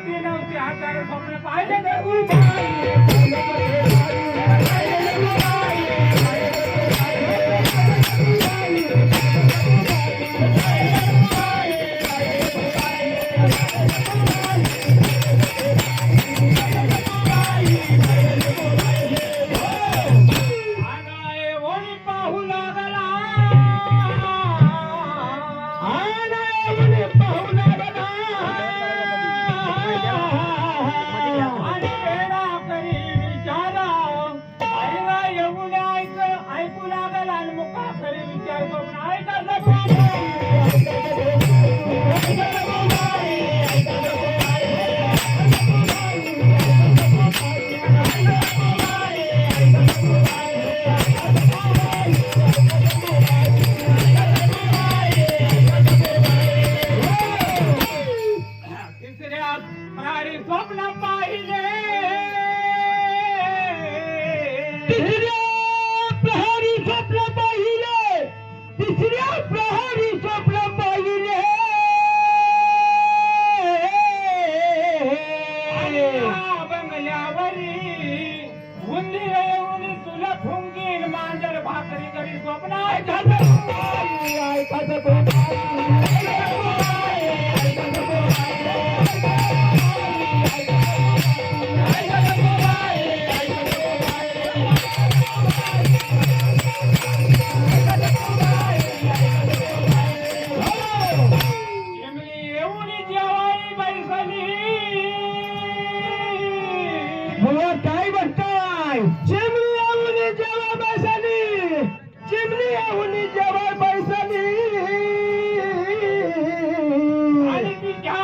किती नव्हती हाताने स्वप्न पाहिले देऊ स्वप्न पाहिले प्रहरी स्वप्न पाहिले तिसऱ्या प्रहरी स्वप्न पाहिले बंगल्यावरी उंदी येऊन तुला फुंकीन मांजर भाकरी करी स्वप्न काय बसताय चिमणी येऊन जेव्हा बैसली चिमणी येऊन जेव्हा बैसली आणि तिच्या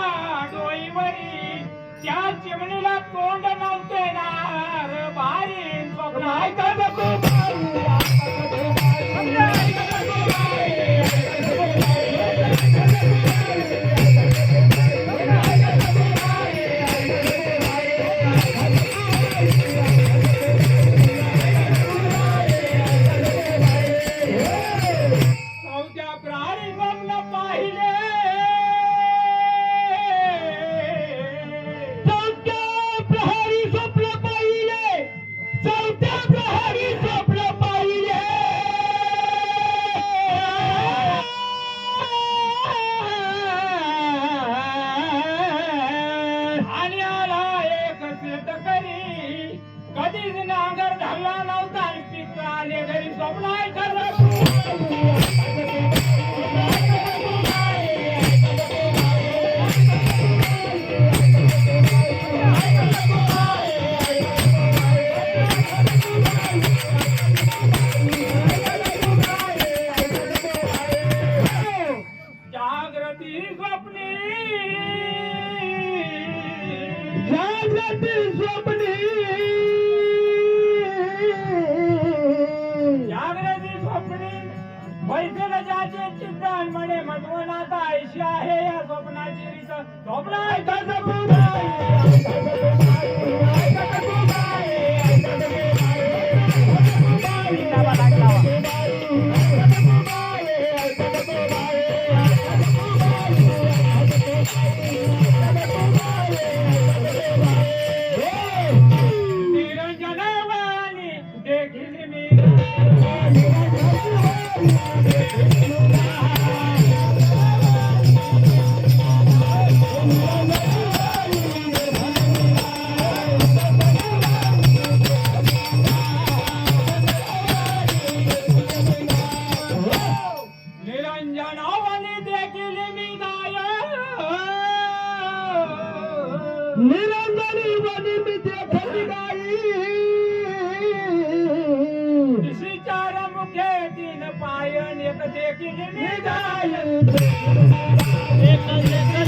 डोईवरी त्या चिमणीला तोंड नव्हते ना भारी स्वप्न ऐकत कधीच नांगर धरला नव्हता आणि पीक आले घरी स्वप्न जागृती स्वप्नी जागृती स्वप्नी पैसेला ज्याचे चिंतन म्हणे मधवनाचा आयुष्य आहे या स्वप्नाची रीत स्वप्न निरंजनवाणी देखील मी निरंजनावाणी देखील मी गाय निरंजनी वनी मी देखली गाई तिशी चार मुखे तीन पाय एक देखील मी गाय एक